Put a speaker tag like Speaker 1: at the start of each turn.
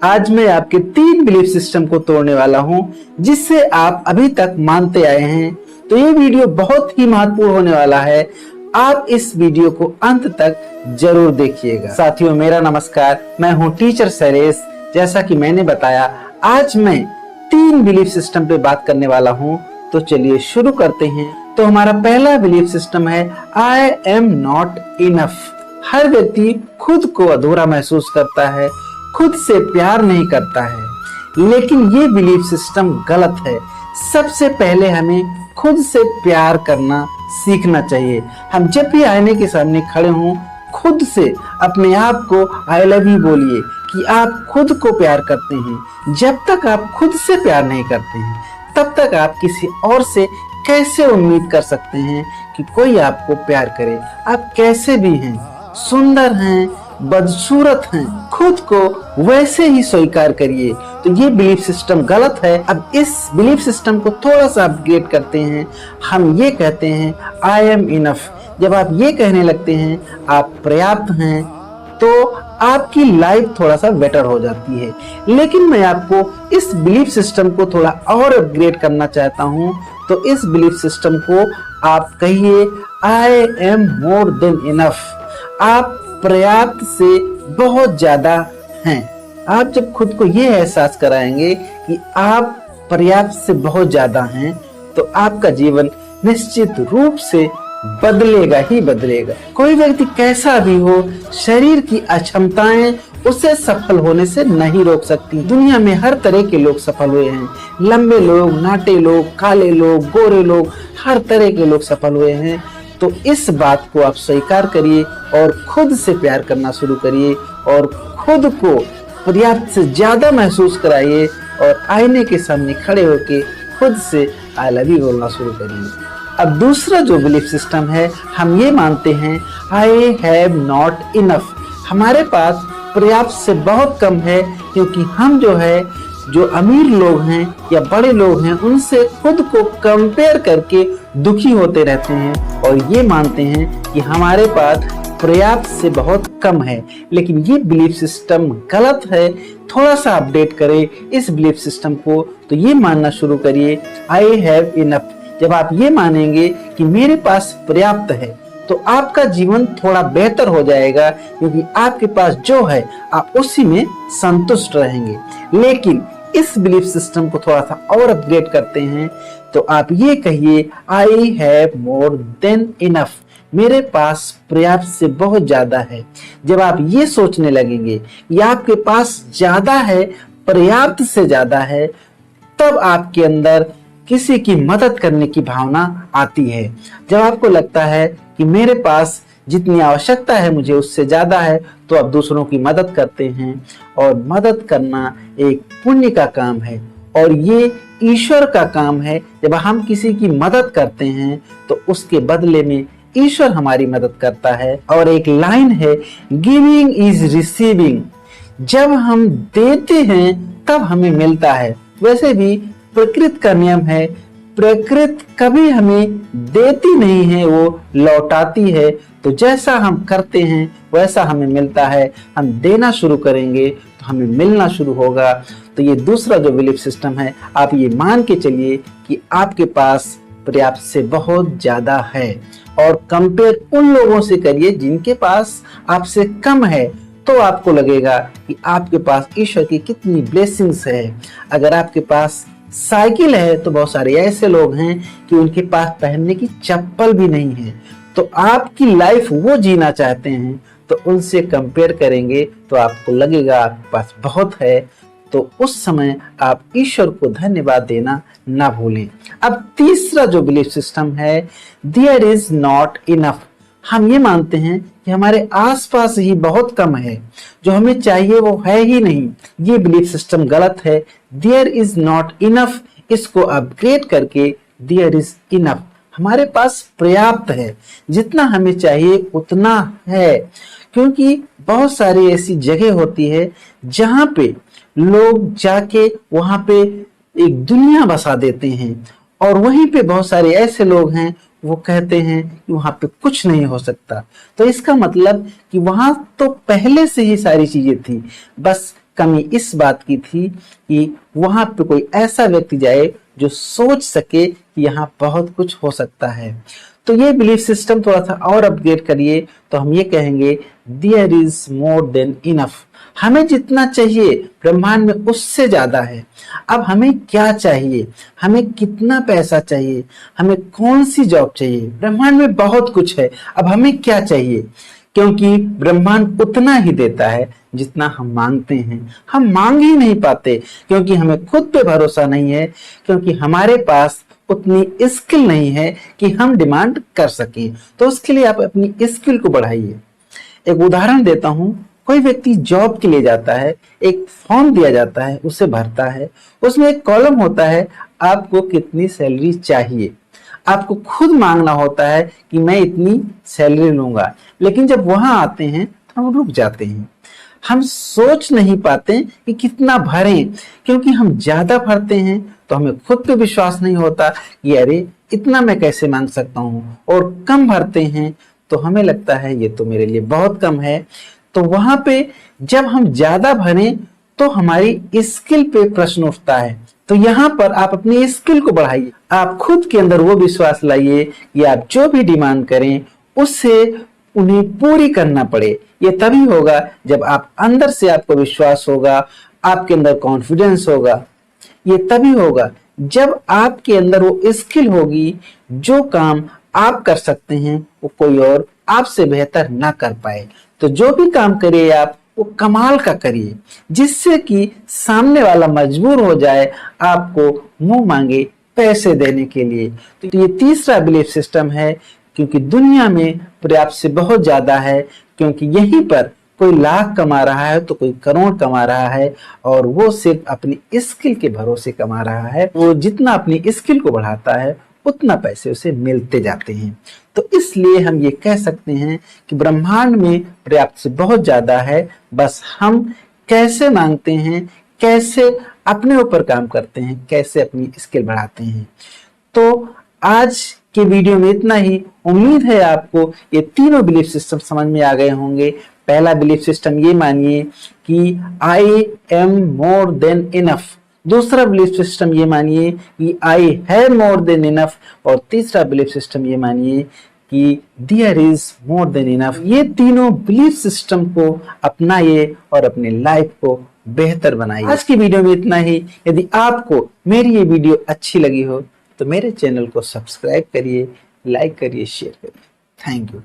Speaker 1: आज मैं आपके 3 बिलीफ सिस्टम को तोड़ने वाला हूं जिससे आप अभी तक मानते आए हैं। तो ये वीडियो बहुत ही महत्वपूर्ण होने वाला है। आप इस वीडियो को अंत तक जरूर देखिएगा। साथियों, मेरा नमस्कार, मैं हूं टीचर शैलेश। जैसा कि मैंने बताया, आज मैं 3 बिलीफ सिस्टम पे बात करने वाला हूं। तो चलिए शुरू करते हैं। तो हमारा पहला बिलीफ सिस्टम है आई एम नॉट इनफ। हर व्यक्ति खुद को अधूरा महसूस करता है, खुद से प्यार नहीं करता है। लेकिन ये बिलीफ सिस्टम गलत है। सबसे पहले हमें खुद से प्यार करना सीखना चाहिए। हम जब भी आईने के सामने खड़े हों, खुद से अपने आप को आई लव यू बोलिए कि आप खुद को प्यार करते हैं। जब तक आप खुद से प्यार नहीं करते हैं, तब तक आप किसी और से कैसे उम्मीद कर सकते हैं कि कोई आपको प्यार करे। आप कैसे भी हैं, सुंदर हैं, बदसूरत हैं, खुद को वैसे ही स्वीकार करिए। तो ये बिलीफ सिस्टम गलत है। अब इस बिलीफ सिस्टम को थोड़ा सा अपग्रेड करते हैं। हम ये कहते हैं आई एम इनफ। जब आप ये कहने लगते हैं आप पर्याप्त हैं, तो आपकी लाइफ थोड़ा सा बेटर हो जाती है। लेकिन मैं आपको इस बिलीफ सिस्टम को थोड़ा और अपग्रेड करना चाहता हूँ। तो इस बिलीफ सिस्टम को आप कहिए आई एम मोर देन इनफ। आप पर्याप्त से बहुत ज्यादा हैं। आप जब खुद को ये एहसास कराएंगे कि आप पर्याप्त से बहुत ज्यादा हैं, तो आपका जीवन निश्चित रूप से बदलेगा ही बदलेगा। कोई व्यक्ति कैसा भी हो, शरीर की अक्षमताएं उसे सफल होने से नहीं रोक सकती। दुनिया में हर तरह के लोग सफल हुए हैं। लंबे लोग, नाटे लोग, काले लोग, गोरे लोग, हर तरह के लोग सफल हुए हैं। तो इस बात को आप स्वीकार करिए और खुद से प्यार करना शुरू करिए और खुद को पर्याप्त से ज्यादा महसूस कराइए और आईने के सामने खड़े होके खुद से आई लव यू बोलना शुरू करिए। अब दूसरा जो बिलीफ सिस्टम है, हम ये मानते हैं आई हैव नॉट इनफ। हमारे पास पर्याप्त से बहुत कम है, क्योंकि हम जो अमीर लोग हैं या बड़े लोग हैं, उनसे खुद को कंपेयर करके दुखी होते रहते हैं और ये मानते हैं कि हमारे पास पर्याप्त से बहुत कम है। लेकिन ये बिलीफ सिस्टम गलत है। थोड़ा सा अपडेट करें इस बिलीफ सिस्टम को। तो ये मानना शुरू करिए आई हैव इनफ। जब आप ये मानेंगे कि मेरे पास पर्याप्त है, तो आपका जीवन थोड़ा बेहतर हो जाएगा, क्योंकि आपके पास जो है आप उसी में संतुष्ट रहेंगे। लेकिन इस बिलीफ सिस्टम को थोड़ा सा और अपग्रेड करते हैं। तो आप ये कहिए आई हैव मोर देन इनफ। मेरे पास पर्याप्त से बहुत ज्यादा है। जब आप ये सोचने लगेंगे कि आपके पास ज्यादा है, पर्याप्त से ज्यादा है, तब आपके अंदर किसी की मदद करने की भावना आती है। जब आपको लगता है कि मेरे पास जितनी आवश्यकता है मुझे उससे ज्यादा है, तो आप दूसरों की मदद करते हैं। और मदद करना एक पुण्य का काम है और ये ईश्वर का काम है। जब हम किसी की मदद करते हैं तो उसके बदले में ईश्वर हमारी मदद करता है। और एक लाइन है, गिविंग इज रिसीविंग। जब हम देते हैं तब हमें मिलता है। वैसे भी प्रकृति का नियम है, प्रकृति कभी हमें देती नहीं है, वो लौटाती है। तो जैसा हम करते हैं वैसा हमें मिलता है। हम देना शुरू करेंगे तो हमें मिलना शुरू होगा। तो ये दूसरा जो बिलीफ सिस्टम है, आप ये मान के चलिए कि आपके पास पर्याप्त से बहुत ज्यादा है और कंपेयर उन लोगों से करिए जिनके पास आपसे कम है। तो आपको लगेगा कि आपके पास ईश्वर की कितनी ब्लेसिंग्स है। अगर आपके पास साइकिल है, तो बहुत सारे ऐसे लोग हैं कि उनके पास पहनने की चप्पल भी नहीं है। तो आपकी लाइफ वो जीना चाहते हैं, तो उनसे कंपेयर करेंगे तो आपको लगेगा आपके पास बहुत है। तो उस समय आप ईश्वर को धन्यवाद देना ना भूलें। अब तीसरा जो बिलीफ सिस्टम है, देयर इज नॉट इनफ। हम ये मानते हैं कि हमारे आसपास ही बहुत कम है, जो हमें चाहिए वो है ही नहीं। ये बिलीफ सिस्टम गलत है। देयर इज नॉट इनफ, इसको अपग्रेड करके देयर इज इनफ। हमारे पास पर्याप्त है, जितना हमें चाहिए उतना है। क्योंकि बहुत सारी ऐसी जगह होती है जहाँ पे लोग जाके वहां पे एक दुनिया बसा देते हैं, और वहीं पे बहुत सारे ऐसे लोग हैं वो कहते हैं कि वहां पे कुछ नहीं हो सकता। तो इसका मतलब कि वहां तो पहले से ही सारी चीजें थी, बस कमी इस बात की थी कि वहां पे कोई ऐसा व्यक्ति जाए जो सोच सके कि यहाँ बहुत कुछ हो सकता है। तो ये बिलीफ सिस्टम थोड़ा सा और अपग्रेड करिए तो हम ये कहेंगे there is more than enough. हमें जितना चाहिए ब्रह्मांड में उससे ज्यादा है। अब हमें क्या चाहिए, हमें कितना पैसा चाहिए, हमें कौन सी जॉब चाहिए, ब्रह्मांड में बहुत कुछ है। अब हमें क्या चाहिए, क्योंकि ब्रह्मांड उतना ही देता है जितना हम मांगते हैं। हम मांग ही नहीं पाते क्योंकि हमें खुद पे भरोसा नहीं है, क्योंकि हमारे पास उतनी स्किल नहीं है कि हम डिमांड कर सकें। तो उसके लिए आप अपनी स्किल को बढ़ाइए। एक उदाहरण देता हूं, कोई व्यक्ति जॉब के लिए जाता है, एक फॉर्म दिया जाता है, उसे भरता है, उसमें एक कॉलम होता है आपको कितनी सैलरी चाहिए। आपको खुद मांगना होता है कि मैं इतनी सैलरी लूंगा, लेकिन जब वहां आते हैं तो हम रुक जाते हैं। हम सोच नहीं पाते कि कितना भरें, क्योंकि हम ज्यादा भरते हैं तो हमें खुद पे विश्वास नहीं होता कि अरे इतना मैं कैसे मांग सकता हूँ, और कम भरते हैं तो हमें लगता है ये तो मेरे लिए बहुत कम है। तो वहां पे जब हम ज्यादा भरें तो हमारी स्किल पे प्रश्न उठता है। तो यहाँ पर आप अपनी स्किल को बढ़ाइए, आप खुद के अंदर वो विश्वास लाइए कि आप जो भी डिमांड करें उससे उन्हें पूरी करना पड़े। ये तभी होगा जब आप अंदर से आपको विश्वास होगा, आपके अंदर कॉन्फिडेंस होगा। ये तभी होगा जब आपके अंदर वो स्किल होगी, जो काम आप कर सकते हैं वो कोई और आपसे बेहतर ना कर पाए। तो जो भी काम करिए आप वो कमाल का करिए, जिससे कि सामने वाला मजबूर हो जाए आपको मुंह मांगे पैसे देने के लिए। तो ये तीसरा बिलीफ सिस्टम है, क्योंकि दुनिया में पर्याप्त से बहुत ज्यादा है, क्योंकि यहीं पर कोई लाख कमा रहा है तो कोई करोड़ कमा रहा है, और वो सिर्फ अपनी स्किल के भरोसे कमा रहा है। वो जितना अपनी स्किल को बढ़ाता है उतना पैसे उसे मिलते जाते हैं। तो इसलिए हम ये कह सकते हैं कि ब्रह्मांड में पर्याप्त से बहुत ज्यादा है, बस हम कैसे मांगते हैं, कैसे अपने ऊपर काम करते हैं, कैसे अपनी स्किल बढ़ाते हैं। तो आज के वीडियो में इतना ही। उम्मीद है आपको ये तीनों बिलीफ सिस्टम समझ में आ गए होंगे। पहला बिलीफ सिस्टम ये मानिए कि I am more than enough. दूसरा बिलीफ सिस्टम ये मानिए कि I have more than enough. और तीसरा बिलीफ सिस्टम ये मानिए कि there is more than enough. ये तीनों बिलीफ सिस्टम को अपनाइए और अपनी लाइफ को बेहतर बनाइए। आज की वीडियो में इतना ही। यदि आपको मेरी ये वीडियो अच्छी लगी हो तो मेरे चैनल को सब्सक्राइब करिए, लाइक करिए, शेयर करिए। Thank you.